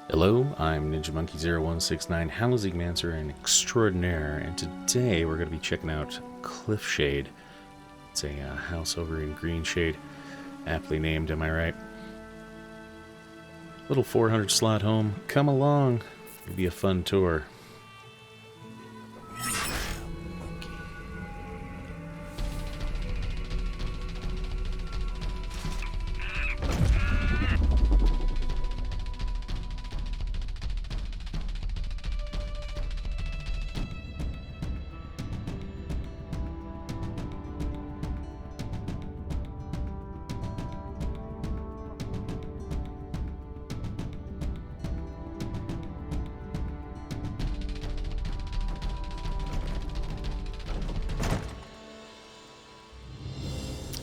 Hello, I'm NinjaMonkey0169, Housing Mancer and Extraordinaire, and today we're going to be checking out Cliffshade. It's a house over in Greenshade, aptly named, am I right? Little 400 slot home. Come along, it'll be a fun tour.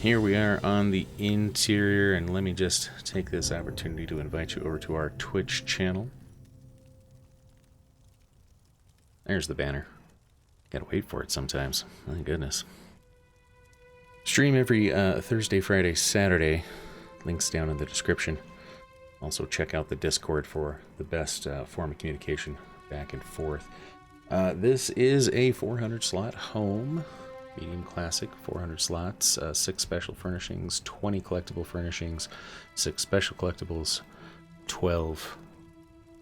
Here we are on the interior, and let me just take this opportunity to invite you over to our Twitch channel. There's the banner. Gotta wait for it sometimes. My goodness. Stream every Thursday, Friday, Saturday. Links down in the description. Also check out the Discord for the best form of communication back and forth. This is a 400 slot home. Medium classic, 400 slots, 6 special furnishings, 20 collectible furnishings, 6 special collectibles, 12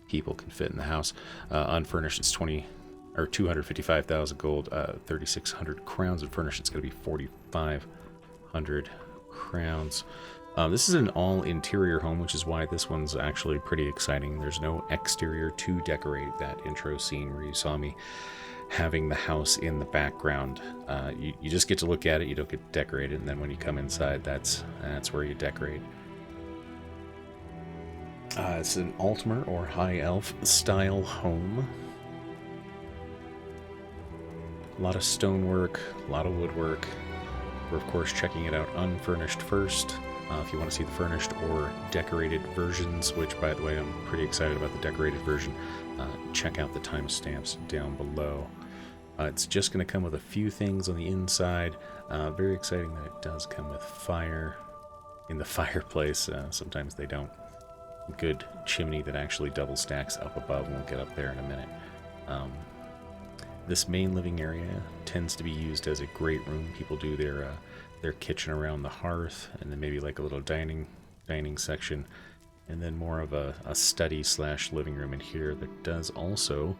people can fit in the house. Unfurnished, it's 255,000 gold, 3,600 crowns. And furnished, it's going to be 4,500 crowns. This is an all-interior home, which is why this one's actually pretty exciting. There's no exterior to decorate. That intro scene where you saw me having the house in the background, you just get to look at it, you don't get decorated, and then when you come inside, that's where you decorate. It's an Altmer or High Elf style home. A lot of stonework, a lot of woodwork. We're of course checking it out unfurnished first. If you want to see the furnished or decorated versions, which by the way I'm pretty excited about the decorated version, check out the timestamps down below. It's just going to come with a few things on the inside. Very exciting that it does come with fire in the fireplace. Sometimes they don't. Good chimney that actually double stacks up above, and we'll get up there in a minute. This main living area tends to be used as a great room. People do their kitchen around the hearth, and then maybe like a little dining section, and then more of a study / living room in here that does also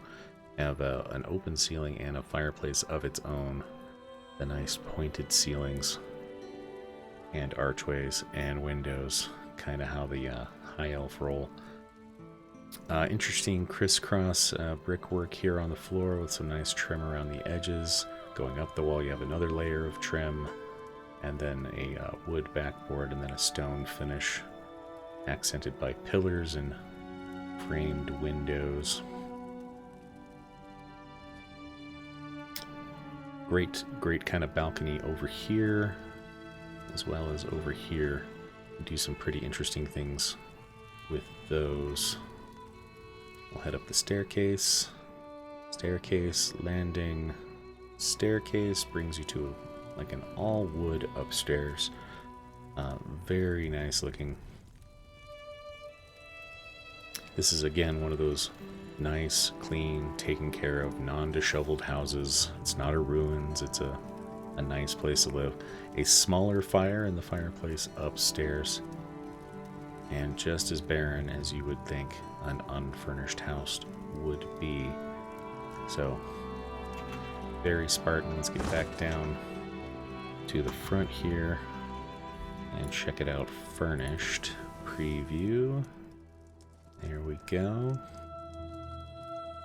have an open ceiling and a fireplace of its own. The nice pointed ceilings and archways and windows, kind of how the high elf roll. Interesting crisscross brickwork here on the floor with some nice trim around the edges. Going up the wall you have another layer of trim, and then a wood backboard, and then a stone finish accented by pillars and framed windows. Great kind of balcony over here, as well as over here. We do some pretty interesting things with those. We'll head up the staircase, landing, staircase brings you to like an all wood upstairs. Very nice looking. This is again one of those nice, clean, taken care of, non-disheveled houses. It's not a ruins, it's a nice place to live. A smaller fire in the fireplace upstairs, and just as barren as you would think an unfurnished house would be. So, very Spartan. Let's get back down to the front here and check it out. Furnished Preview. There we go.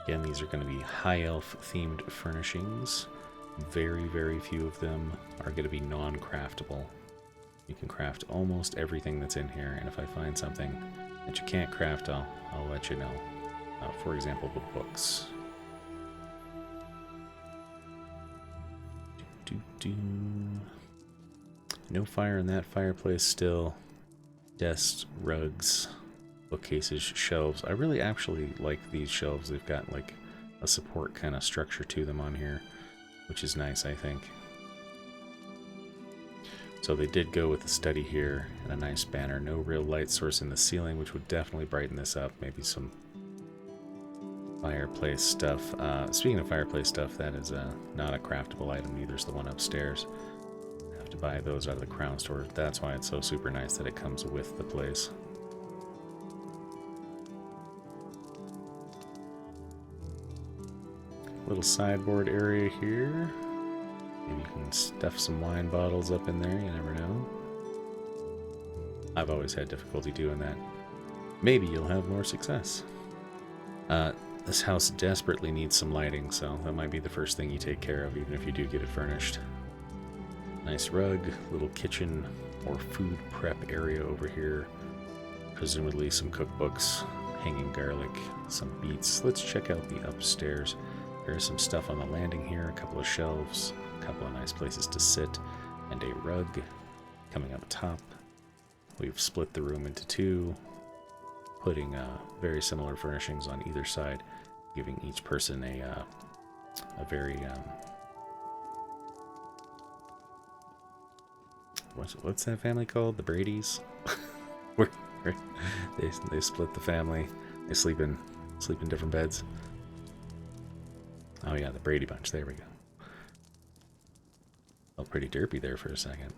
Again, these are going to be high elf themed furnishings. Very few of them are going to be non-craftable. You can craft almost everything that's in here, and if I find something that you can't craft, I'll let you know. For example, the books. No fire in that fireplace still. Desks, rugs, bookcases, shelves. I really actually like these shelves. They've got like a support kind of structure to them on here, which is nice, I think. So they did go with the study here and a nice banner. No real light source in the ceiling, which would definitely brighten this up. Maybe some Fireplace stuff. Speaking of fireplace stuff, that is not a craftable item. Neither is the one upstairs. I have to buy those out of the Crown store. That's why it's so super nice that it comes with the place. Little sideboard area here. Maybe you can stuff some wine bottles up in there, you never know. I've always had difficulty doing that. Maybe you'll have more success. This house desperately needs some lighting, so that might be the first thing you take care of, even if you do get it furnished. Nice rug, little kitchen or food prep area over here. Presumably some cookbooks, hanging garlic, some beets. Let's check out the upstairs. There's some stuff on the landing here, a couple of shelves, a couple of nice places to sit, and a rug coming up top. We've split the room into two, putting very similar furnishings on either side, giving each person a very what's that family called? The Bradys. They split the family. They sleep in different beds. Oh yeah, the Brady Bunch. There we go. Felt pretty derpy there for a second.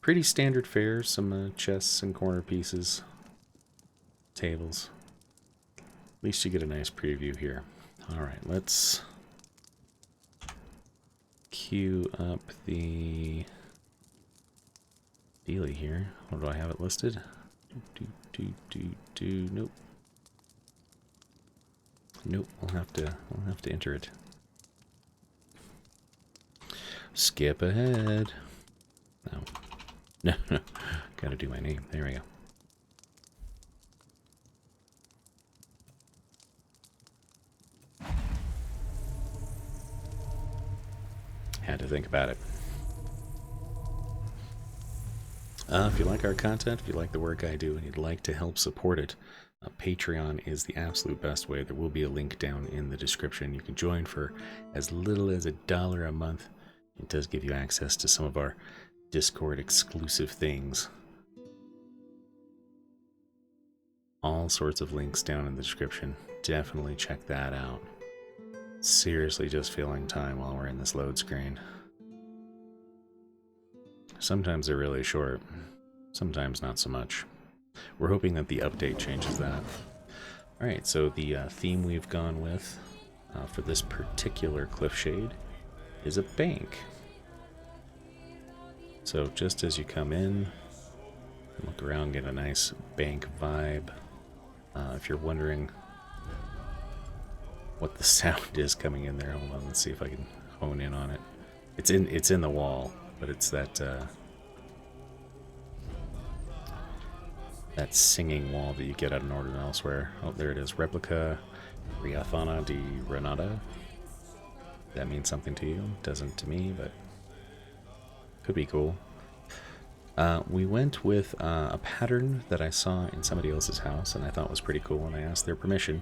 Pretty standard fare. Some chests and corner pieces. Tables. At least you get a nice preview here. Alright, let's queue up the dealie here. What do I have it listed? Nope. Nope, we'll have to enter it. Skip ahead. No. Gotta do my name. There we go. Had to think about it. If you like our content, if you like the work I do, and you'd like to help support it, Patreon is the absolute best way. There will be a link down in the description. You can join for as little as $1 a month. It does give you access to some of our Discord exclusive things. All sorts of links down in the description. Definitely check that out. Seriously just filling time while we're in this load screen. Sometimes they're really short, sometimes not so much. We're hoping that the update changes that. Alright, so the theme we've gone with for this particular Cliffshade is a bank. So just as you come in, look around, get a nice bank vibe. If you're wondering what the sound is coming in there, hold on, let's see if I can hone in on it. It's in the wall, but it's that that singing wall that you get at an order elsewhere. Oh, there it is. Replica Riathana de Renata. That means something to you. Doesn't to me, but could be cool. We went with a pattern that I saw in somebody else's house and I thought was pretty cool, and I asked their permission.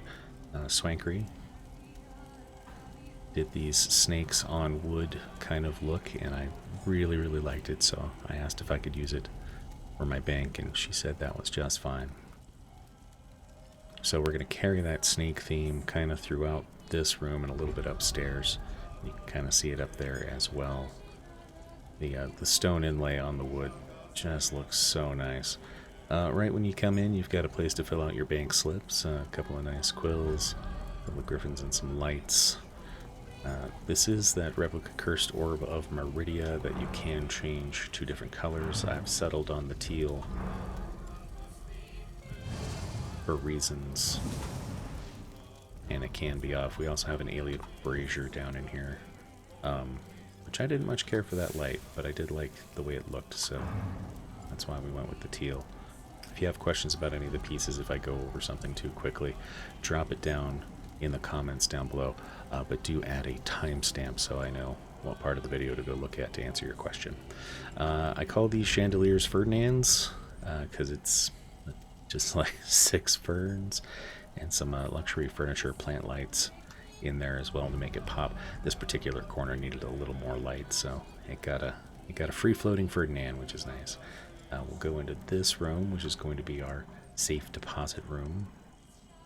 Swankery did these snakes on wood kind of look, and I really liked it, so I asked if I could use it for my bank, and she said that was just fine. So we're going to carry that snake theme kind of throughout this room and a little bit upstairs. You can kind of see it up there as well. The stone inlay on the wood just looks so nice. Right when you come in, you've got a place to fill out your bank slips, a couple of nice quills, a couple of griffins, and some lights. This is that replica cursed orb of Meridia that you can change to different colors. I've settled on the teal for reasons, and it can be off. We also have an alien brazier down in here, which I didn't much care for that light, but I did like the way it looked, so that's why we went with the teal. If you have questions about any of the pieces, if I go over something too quickly, drop it down in the comments down below, but do add a timestamp so I know what part of the video to go look at to answer your question. I call these chandeliers Ferdinands because it's just like 6 ferns and some luxury furniture plant lights in there as well to make it pop. This particular corner needed a little more light, so it got a free floating Ferdinand, which is nice. We'll go into this room, which is going to be our safe deposit room.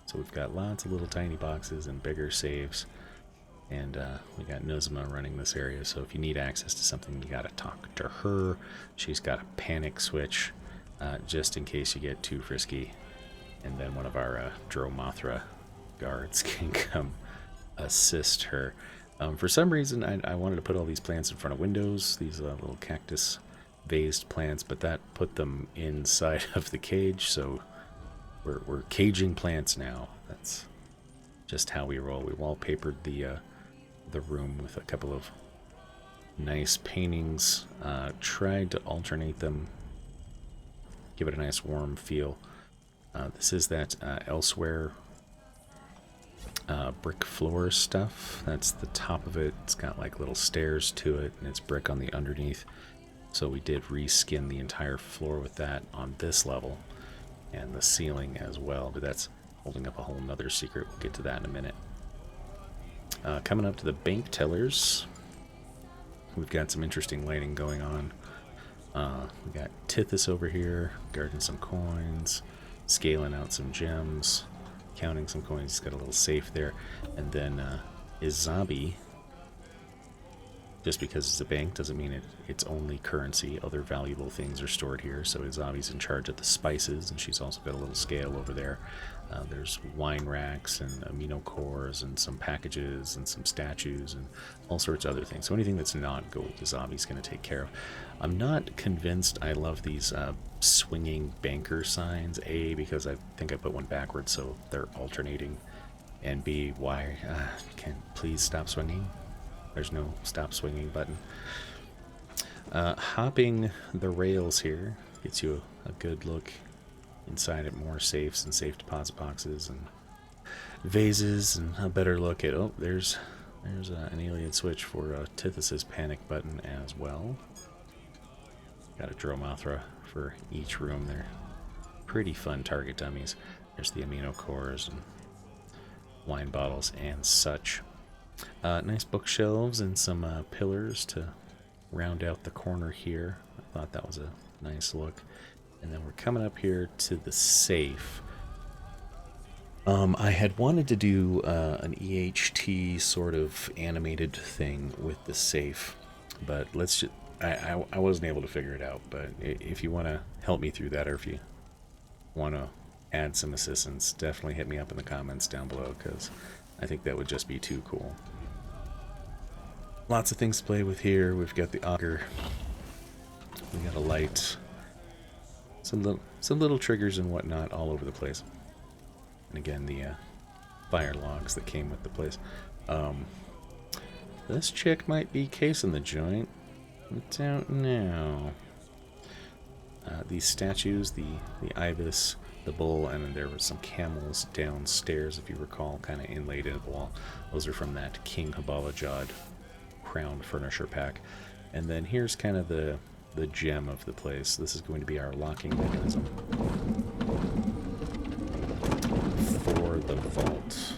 So we've got lots of little tiny boxes and bigger safes. And we got Nuzma running this area, so if you need access to something, you gotta talk to her. She's got a panic switch, just in case you get too frisky. And then one of our Dromothra guards can come assist her. For some reason, I wanted to put all these plants in front of windows, these little cactus vased plants, but that put them inside of the cage, so we're caging plants now. That's just how we roll. We wallpapered the room with a couple of nice paintings, tried to alternate them, give it a nice warm feel. This is that Elsewhere brick floor stuff. That's the top of it. It's got like little stairs to it, and it's brick on the underneath. So we did reskin the entire floor with that on this level, and the ceiling as well, but that's holding up a whole nother secret. We'll get to that in a minute. Coming up to the bank tellers, we've got some interesting lighting going on. We got Tithys over here, guarding some coins, scaling out some gems, counting some coins. He's got a little safe there. And then ISHABUE, just because it's a bank doesn't mean it's only currency. Other valuable things are stored here. So ISHABUE's in charge of the spices, and she's also got a little scale over there. There's wine racks and amino cores and some packages and some statues and all sorts of other things. So anything that's not gold, ISHABUE's going to take care of. I'm not convinced I love these swinging banker signs. A, because I think I put one backwards, so they're alternating. And B, why? Can please stop swinging? There's no stop swinging button. Hopping the rails here gets you a good look inside it. More safes and safe deposit boxes and vases, and a better look at, oh, there's an alien switch for Tithys's panic button as well. Got a Dromothra for each room there. Pretty fun target dummies. There's the amino cores and wine bottles and such. Nice bookshelves and some pillars to round out the corner here. I thought that was a nice look. And then we're coming up here to the safe. I had wanted to do an EHT sort of animated thing with the safe, but let's just, I wasn't able to figure it out. But if you want to help me through that, or if you want to add some assistance, definitely hit me up in the comments down below, because I think that would just be too cool. Lots of things to play with here. We've got the auger, we got a light, some little triggers and whatnot all over the place. And again, the fire logs that came with the place. This chick might be casing the joint. I don't know. These statues, the ibis, the bull, and then there were some camels downstairs, if you recall, kind of inlaid into the wall. Those are from that King Habalajad crowned furniture pack. And then here's kind of the gem of the place. This is going to be our locking mechanism for the vault.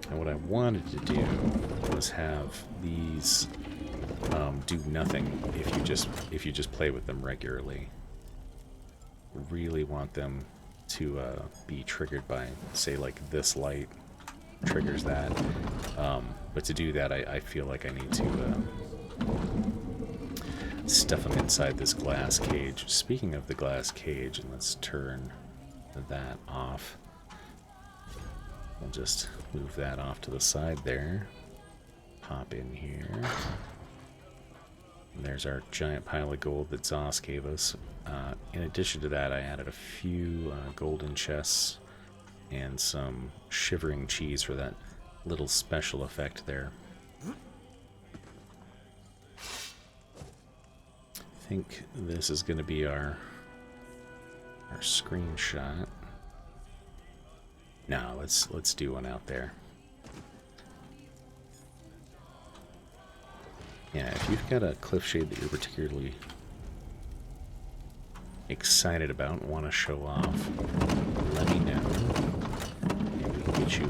And what I wanted to do was have these do nothing if you just play with them regularly. Really want them to be triggered by, say, like this light triggers that. But to do that, I feel like I need to stuff them inside this glass cage. Speaking of the glass cage, and let's turn that off. We'll just move that off to the side there. Pop in here. And there's our giant pile of gold that Zos gave us. In addition to that, I added a few golden chests and some shivering cheese for that little special effect there. I think this is going to be our screenshot. No, let's do one out there. Yeah, if you've got a Cliffshade that you're particularly excited about and want to show off, let me know. Maybe we can get you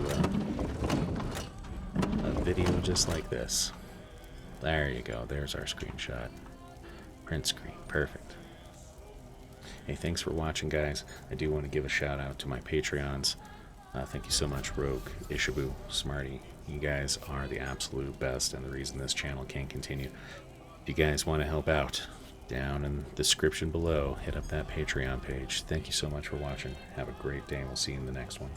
a video just like this. There you go. There's our screenshot. Print screen. Perfect. Hey, thanks for watching, guys. I do want to give a shout out to my Patreons. Thank you so much, Rogue, ISHABUE, SMARTY. You guys are the absolute best and the reason this channel can continue. If you guys want to help out, down in the description below, hit up that Patreon page. Thank you so much for watching. Have a great day, and we'll see you in the next one.